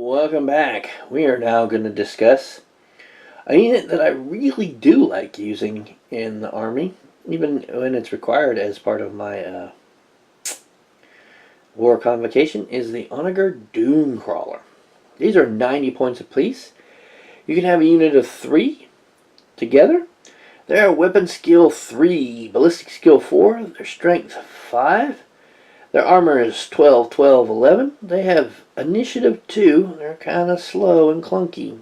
Welcome back. We are now going to discuss a unit that I really do like using in the Army, even when it's required as part of my war convocation, is the Onager Dunecrawler. These are 90 points apiece. You can have a unit of 3 together. They're weapon skill 3, ballistic skill 4, their strength 5. Their armor is 12, 12, 11. They have initiative 2. They're kind of slow and clunky.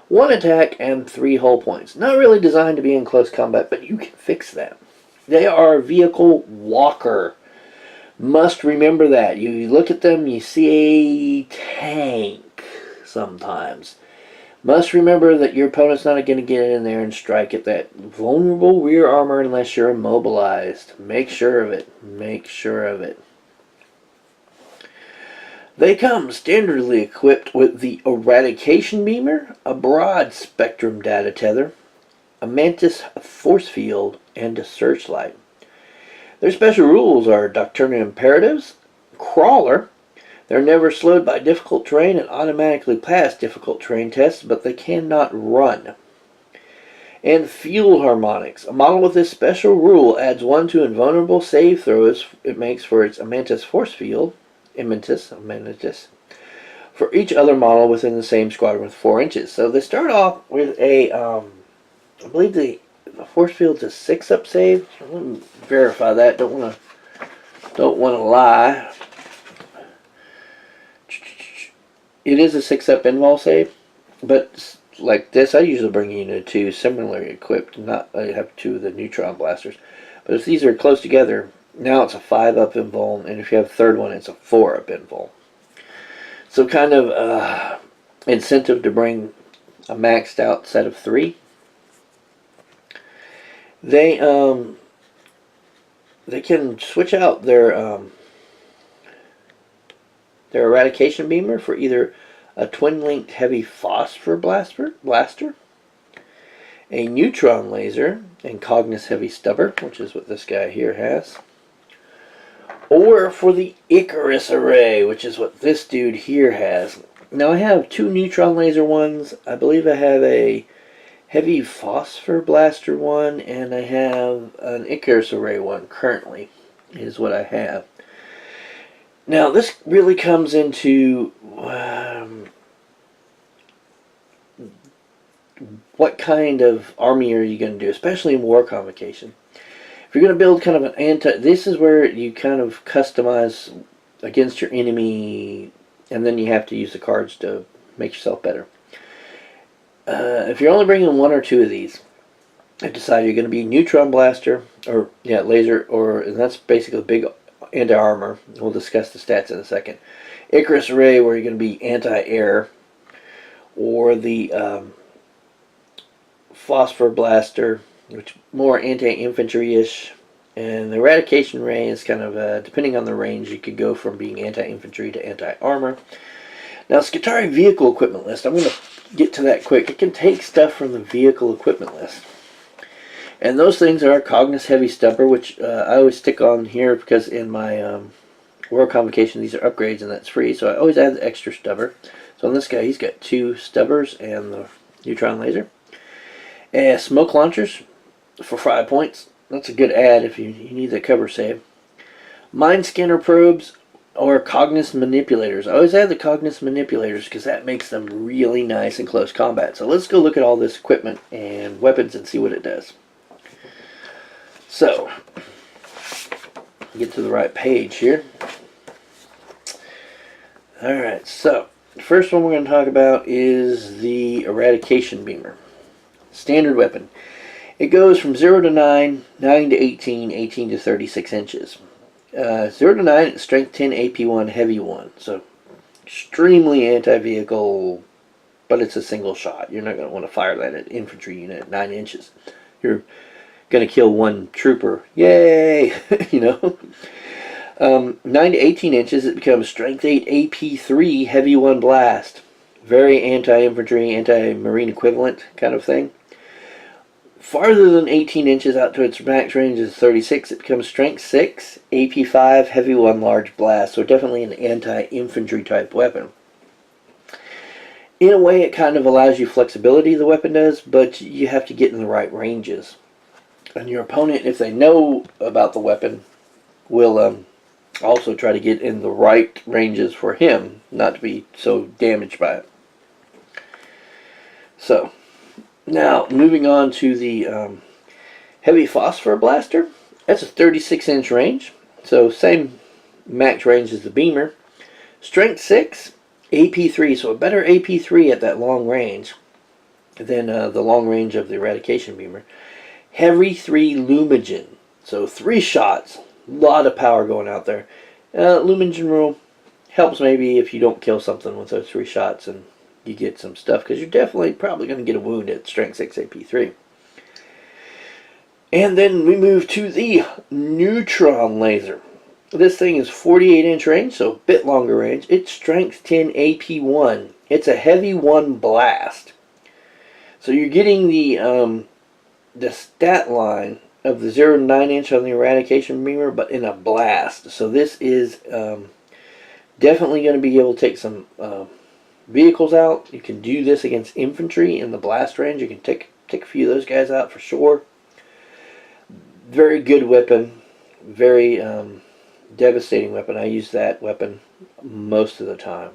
1 attack and 3 hull points. Not really designed to be in close combat, but you can fix that. They are a vehicle walker. Must remember that. You look at them, you see a tank sometimes. Must remember that your opponent's not going to get in there and strike at that vulnerable rear armor unless you're immobilized. Make sure of it. Make sure of it. They come standardly equipped with the Eradication Beamer, a broad spectrum data tether, a Mantis force field, and a searchlight. Their special rules are Doctrina Imperatives, Crawler. They're never slowed by difficult terrain and automatically pass difficult terrain tests, but they cannot run. And Field Harmonics. A model with this special rule adds 1 to invulnerable save throws it makes for its Mantis force field, Immantis, for each other model within the same squadron with 4 inches. So they start off with a, I believe the force field's a 6-up save. Let me verify that. Don't want to lie. It is a 6-up invul save, but like this, I usually bring a unit of 2 similarly equipped. Not I have 2 of the neutron blasters, but if these are close together. Now it's a 5-up invul, and if you have a third one, it's a 4-up invul. So kind of incentive to bring a maxed out set of 3. They can switch out their Eradication Beamer for either a twin-linked heavy phosphor blaster, a neutron laser, and Cognis heavy stubber, which is what this guy here has. Or for the Icarus array, which is what this dude here has. Now I have 2 neutron laser ones. I believe I have a heavy phosphor blaster one, and I have an Icarus array one currently, is what I have. Now this really comes into what kind of army are you going to do, especially in war convocation. If you're going to build kind of an this is where you kind of customize against your enemy, and then you have to use the cards to make yourself better. If you're only bringing 1 or 2 of these, I decide you're going to be neutron blaster, or laser, and that's basically big anti-armor. We'll discuss the stats in a second. Icarus array, where you're going to be anti-air, or the phosphor blaster, which more anti-infantry-ish, and the Eradication ray is kind of, depending on the range, you could go from being anti-infantry to anti-armor. Now, Skitarii vehicle equipment list, I'm going to get to that quick. It can take stuff from the vehicle equipment list. And those things are Cognis heavy stubber, which I always stick on here because in my war convocation, these are upgrades and that's free, so I always add the extra stubber. So on this guy, he's got 2 stubbers and the neutron laser. And smoke launchers for 5 points. That's a good add if you need the cover save. Mine scanner probes or Cognis manipulators. I always add the Cognis manipulators because that makes them really nice in close combat. So let's go look at all this equipment and weapons and see what it does. So, get to the right page here. Alright, so the first one we're going to talk about is the Eradication Beamer. Standard weapon. It goes from 0 to 9, 9 to 18, 18 to 36 inches. 0 to 9, it's strength 10, AP 1, heavy 1. So, extremely anti-vehicle, but it's a single shot. You're not going to want to fire that at infantry unit at 9 inches. You're going to kill 1 trooper. Yay! You know? 9 to 18 inches, it becomes strength 8, AP 3, heavy 1 blast. Very anti-infantry, anti-marine equivalent kind of thing. Farther than 18 inches out to its max range is 36, it becomes strength 6, AP 5, heavy 1 large blast. So definitely an anti-infantry type weapon. In a way, it kind of allows you flexibility, the weapon does, but you have to get in the right ranges. And your opponent, if they know about the weapon, will also try to get in the right ranges for him, not to be so damaged by it. So, now moving on to the heavy phosphor blaster. That's a 36-inch range, so same max range as the beamer. Strength 6, AP3, so a better AP3 at that long range than the long range of the eradication beamer. Heavy 3 Lumigen, so 3 shots, a lot of power going out there. Lumigen rule helps maybe if you don't kill something with those 3 shots and you get some stuff, because you're definitely probably going to get a wound at Strength 6 AP3. And then we move to the neutron laser. This thing is 48-inch range, so a bit longer range. It's Strength 10 AP1. It's a heavy 1 blast. So you're getting the stat line of the 0 to 9-inch on the eradication beamer, but in a blast. So this is definitely going to be able to take some vehicles out. You can do this against infantry in the blast range. You can take a few of those guys out for sure. Very good weapon. Very devastating weapon. I use that weapon most of the time.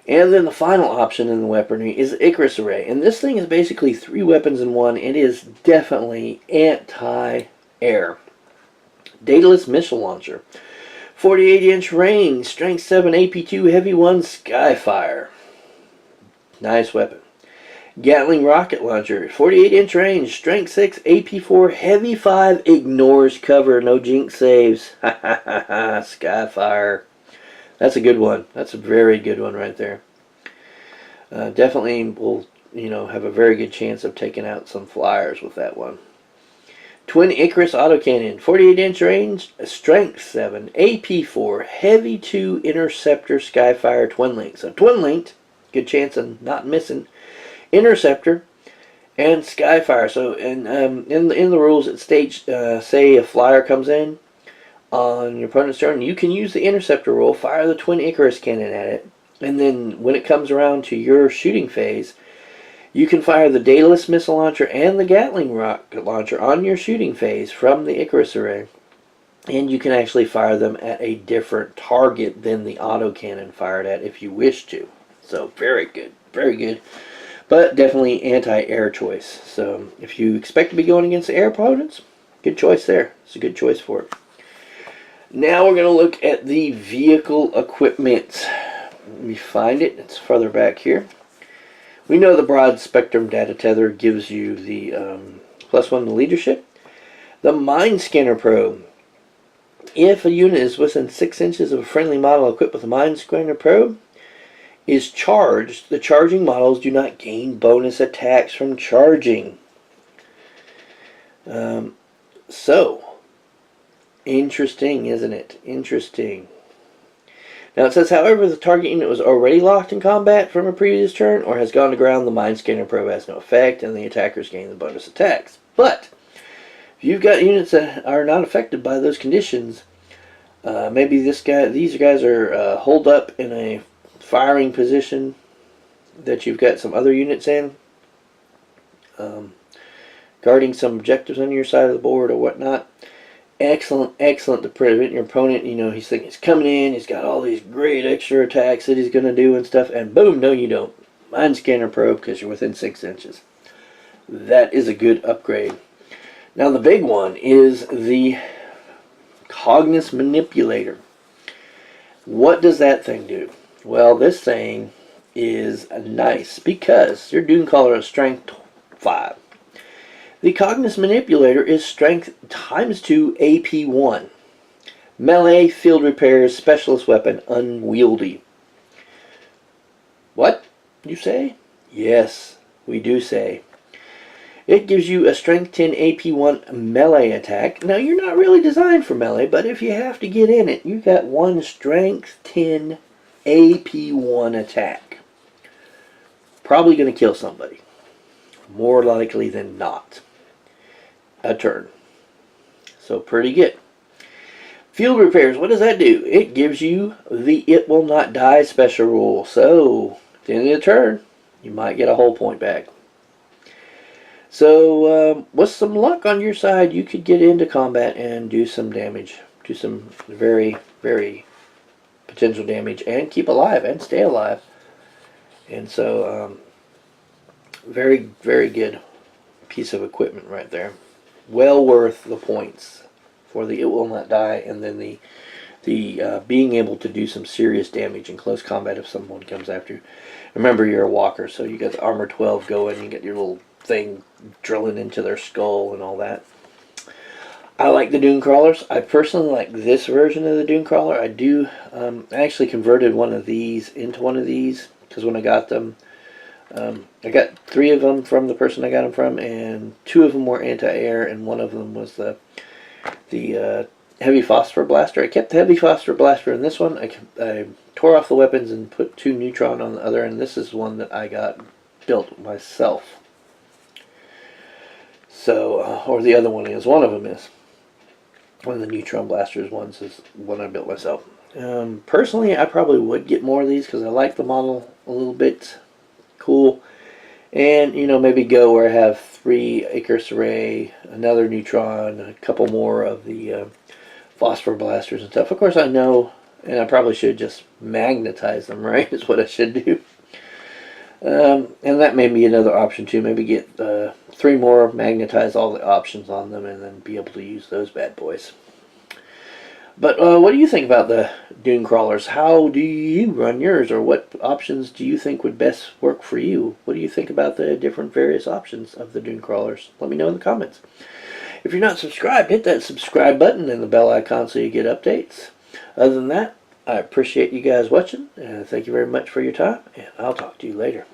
And then the final option in the weaponry is the Icarus Array. And this thing is basically 3 weapons in one. It is definitely anti-air. Daedalus Missile Launcher. 48-inch range. Strength 7 AP2 Heavy 1 Skyfire. Nice weapon. Gatling Rocket Launcher. 48-inch range. Strength 6 AP4 Heavy 5 Ignores cover. No jinx saves. Ha ha ha ha. Skyfire. That's a good one. That's a very good one right there. Definitely will, have a very good chance of taking out some flyers with that one. Twin Icarus Autocannon. 48-inch range. Strength 7 AP4 Heavy 2 Interceptor Skyfire Twin Link. So twin linked. Good chance of not missing. Interceptor and Skyfire. So in the rules it states, say a flyer comes in on your opponent's turn, you can use the Interceptor rule, fire the Twin Icarus cannon at it, and then when it comes around to your shooting phase, you can fire the Daedalus Missile Launcher and the Gatling Rocket Launcher on your shooting phase from the Icarus Array, and you can actually fire them at a different target than the autocannon fired at if you wish to. So very good, very good. But definitely anti-air choice. So if you expect to be going against the air opponents, good choice there. It's a good choice for it. Now we're going to look at the vehicle equipment. Let me find it. It's further back here. We know the broad spectrum data tether gives you the +1 to leadership. The Mine Scanner Probe. If a unit is within 6 inches of a friendly model equipped with a Mine Scanner Probe, is charged, the charging models do not gain bonus attacks from charging. So, interesting, isn't it? Interesting. Now it says, however, the target unit was already locked in combat from a previous turn or has gone to ground, the Mine Scanner Probe has no effect and the attackers gain the bonus attacks. But, if you've got units that are not affected by those conditions, maybe these guys are holed up in a firing position that you've got some other units in, guarding some objectives on your side of the board or whatnot. Excellent to prevent your opponent. He's thinking he's coming in, he's got all these great extra attacks that he's going to do and stuff, and boom, no you don't. Mine Scanner Probe because you're within 6 inches. That is a good upgrade. Now the big one is the Cognis Manipulator. What does that thing do? Well, this thing is nice because your Dunecrawler is Strength 5. The Cognis Manipulator is Strength ×2 AP1. Melee, field repairs, specialist weapon, unwieldy. What? You say? Yes, we do say. It gives you a Strength 10 AP1 melee attack. Now, you're not really designed for melee, but if you have to get in it, you got one Strength 10 AP1 attack. Probably going to kill somebody. More likely than not. A turn. So pretty good. Field repairs, what does that do? It gives you the It Will Not Die special rule. So the end of the turn, you might get a whole point back. So with some luck on your side, you could get into combat and do some damage. Do some very, very potential damage and keep alive and stay alive. And so very, very good piece of equipment right there. Well worth the points for the it will not die, and then the being able to do some serious damage in close combat if someone comes after you. Remember, you're a walker, so you got the armor 12 going, you get your little thing drilling into their skull and all that. I like the Dunecrawlers. I personally like this version of the Dunecrawler. I do. I actually converted one of these into one of these, because when I got them, I got 3 of them from the person I got them from, and 2 of them were anti-air, and one of them was the heavy phosphor blaster. I kept the heavy phosphor blaster in this one. I tore off the weapons and put 2 neutron on the other, and this is one that I got built myself. So, or the other one is. One of them is. One of the neutron blasters ones is one I built myself. Personally, I probably would get more of these because I like the model a little bit. Cool. And, you know, maybe go where I have 3 Icarus Array, another neutron, a couple more of the phosphor blasters and stuff. Of course, I know, and I probably should just magnetize them, right? Is what I should do. And that may be another option too. Maybe get 3 more, magnetize all the options on them, and then be able to use those bad boys. But what do you think about the Dunecrawlers? How do you run yours, or what options do you think would best work for you? What do you think about the different various options of the Dunecrawlers? Let me know in the comments. If you're not subscribed, hit that subscribe button and the bell icon so you get updates. Other than that, I appreciate you guys watching, and thank you very much for your time, and I'll talk to you later.